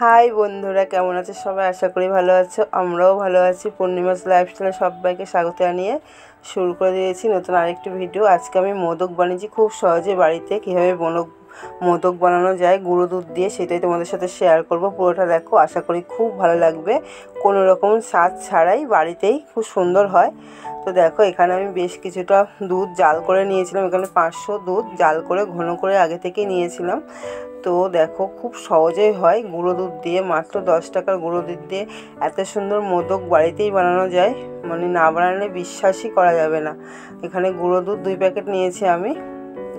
High বন্ধুরা, কেমন আছো সবাই? আশা করি ভালো আছো। আমরাও ভালো আছি। পূর্ণিমাস লাইফস্টাইলে সবাইকে স্বাগত জানিয়ে শুরু করে দিয়েছি নতুন আরেকটি ভিডিও। আজকে আমি মোদক বানিয়েছি খুব সহজে বাড়িতে। কীভাবে মোদক বানানো যায় গুঁড়ো দুধ দিয়ে, সেটাই তোমাদের সাথে শেয়ার করব। পুরোটা দেখো, আশা করি খুব ভালো লাগবে। কোনো রকম স্বাদ ছাড়াই বাড়িতেই খুব সুন্দর হয়। তো দেখো, এখানে আমি বেশ কিছুটা দুধ জাল করে নিয়েছিলাম। এখানে 500 দুধ জাল করে ঘন করে আগে থেকেই নিয়েছিলাম। তো দেখো, খুব সহজেই হয় গুঁড়ো দুধ দিয়ে। মাত্র 10 টাকার গুঁড়ো দুধ দিয়ে এত সুন্দর মোদক বাড়িতেই বানানো যায়, মানে না বানালে বিশ্বাসই করা যাবে না। এখানে গুঁড়ো দুধ 2 প্যাকেট নিয়েছি আমি।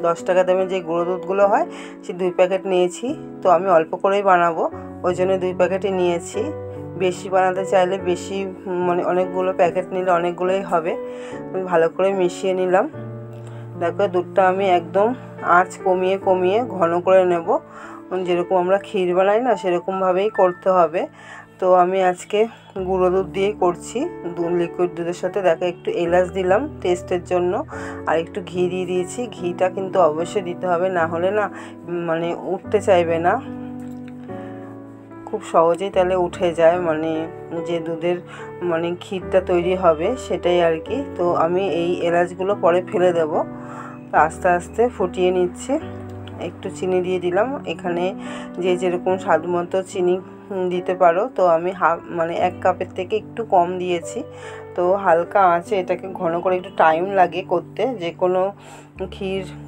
10 টাকা দামে যে গুঁড়ো দুধগুলো হয় সেই 2 প্যাকেট নিয়েছি। তো আমি অল্প করেই বানাবো, ওই জন্য 2 প্যাকেটই নিয়েছি। বেশি বানাতে চাইলে বেশি, মানে অনেকগুলো প্যাকেট নিলে অনেকগুলোই হবে। আমি ভালো করে মিশিয়ে নিলাম। দেখো, দুধটা আমি একদম আঁচ কমিয়ে কমিয়ে ঘন করে নেব। যেরকম আমরা ক্ষীর বানাই না, সেরকমভাবেই করতে হবে। তো আমি আজকে গুঁড়ো দুধ দিয়েই করছি, লিকুইড দুধের সাথে। দেখো, একটু এলাচ দিলাম টেস্টের জন্য, আর একটু ঘি দিয়ে দিয়েছি। ঘিটা কিন্তু অবশ্যই দিতে হবে, না হলে না মানে উঠতে চাইবে না। খুব সহজেই তাহলে উঠে যায়, মানে যে দুধের মানে ক্ষীরটা তৈরি হবে সেটাই আর কি। তো আমি এই এলাচগুলো পরে ফেলে দেব। তো আস্তে আস্তে ফুটিয়ে নিচ্ছি। একটু চিনি দিয়ে দিলাম। এখানে যে যেরকম স্বাদ মতো চিনি দিতে পারো। তো আমি মানে 1 কাপের থেকে একটু কম দিয়েছি। তো হালকা আঁচে এটাকে ঘন করে, একটু টাইম লাগে করতে। যে কোনো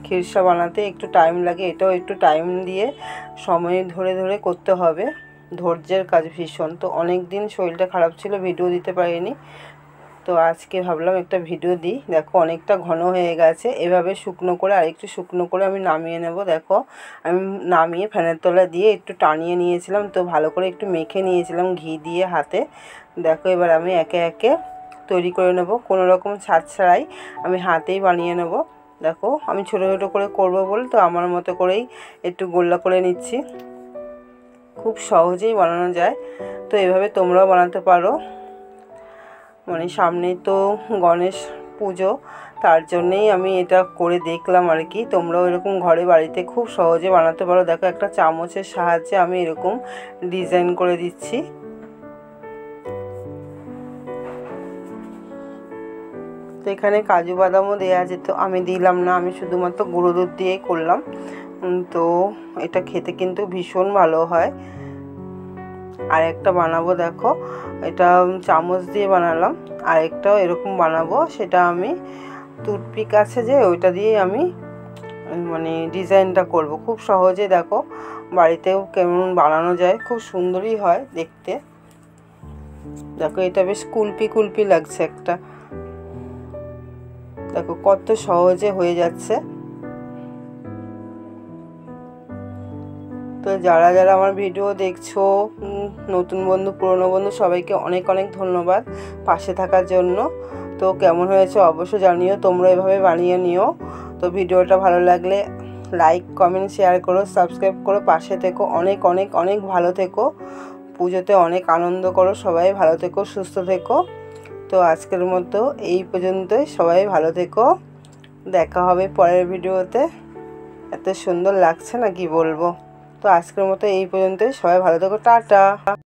ক্ষীরসা বানাতে একটু টাইম লাগে, এটাও একটু টাইম দিয়ে সময় ধরে ধরে করতে হবে। ধৈর্যের কাজ ভীষণ। তো অনেক দিন শরীরটা খারাপ ছিল, ভিডিও দিতে পারিনি। তো আজকে ভাবলাম একটা ভিডিও দিই। দেখো, অনেকটা ঘন হয়ে গেছে। এভাবে শুকনো করে, আরেকটু শুকনো করে আমি নামিয়ে নেব। দেখো, আমি নামিয়ে ফ্যানের তলা দিয়ে একটু টানিয়ে নিয়েছিলাম। তো ভালো করে একটু মেখে নিয়েছিলাম ঘি দিয়ে হাতে। দেখো, এবার আমি একে একে তৈরি করে নেব। কোনো রকম ছাদ ছাড়াই আমি হাতেই বানিয়ে নেব। দেখো, আমি ছোটো ছোটো করে করব বলে তো আমার মতো করেই একটু গোল্লা করে নিচ্ছি। খুব সহজেই বানানো যায়। তো এভাবে তোমরাও বানাতে পারো। মানে সামনেই তো গণেশ পুজো, তার জন্যেই আমি এটা করে দেখলাম আর কি। তোমরাও এরকম ঘরে বাড়িতে খুব সহজে বানাতে পারো। দেখো, একটা চামচের সাহায্যে আমি এরকম ডিজাইন করে দিচ্ছি। তো এখানে কাজু বাদামও দেওয়া আছে, তো আমি দিলাম না। আমি শুধুমাত্র গুঁড়ো দুধ দিয়েই করলাম। তো এটা খেতে কিন্তু ভীষণ ভালো হয়। আর একটা বানাবো, দেখো, এটা চামচ দিয়ে বানালাম। আর একটাও এরকম বানাবো, সেটা আমি টুথপিক আছে যে, ওইটা দিয়ে আমি মানে ডিজাইনটা করব। খুব সহজে দেখো, বাড়িতেও কেমন বানানো যায়, খুব সুন্দরই হয় দেখতে। দেখো, এটা বেশ কুলপি কুলপি লাগছে একটা। দেখো কত সহজে হয়ে যাচ্ছে। তো যারা যারা আমার ভিডিও দেখছো, নতুন বন্ধু পুরনো বন্ধু, সবাইকে অনেক অনেক ধন্যবাদ পাশে থাকার জন্য। তো কেমন হয়েছে অবশ্যই জানিও, তোমরা এভাবে বানিয়ে নিও। তো ভিডিওটা ভালো লাগলে লাইক কমেন্ট শেয়ার করো, সাবস্ক্রাইব করো, পাশে থেকো। অনেক অনেক অনেক ভালো থেকো। পুজোতে অনেক আনন্দ করো। সবাই ভালো থেকো, সুস্থ থেকো। তো আজকের মতো এই পর্যন্তই। সবাই ভালো থেকো। দেখা হবে পরের ভিডিওতে। এত সুন্দর লাগছে না কি বলবো। তো আজকের মতো এই পর্যন্তই। সবাই ভালো থেকো। টাটা।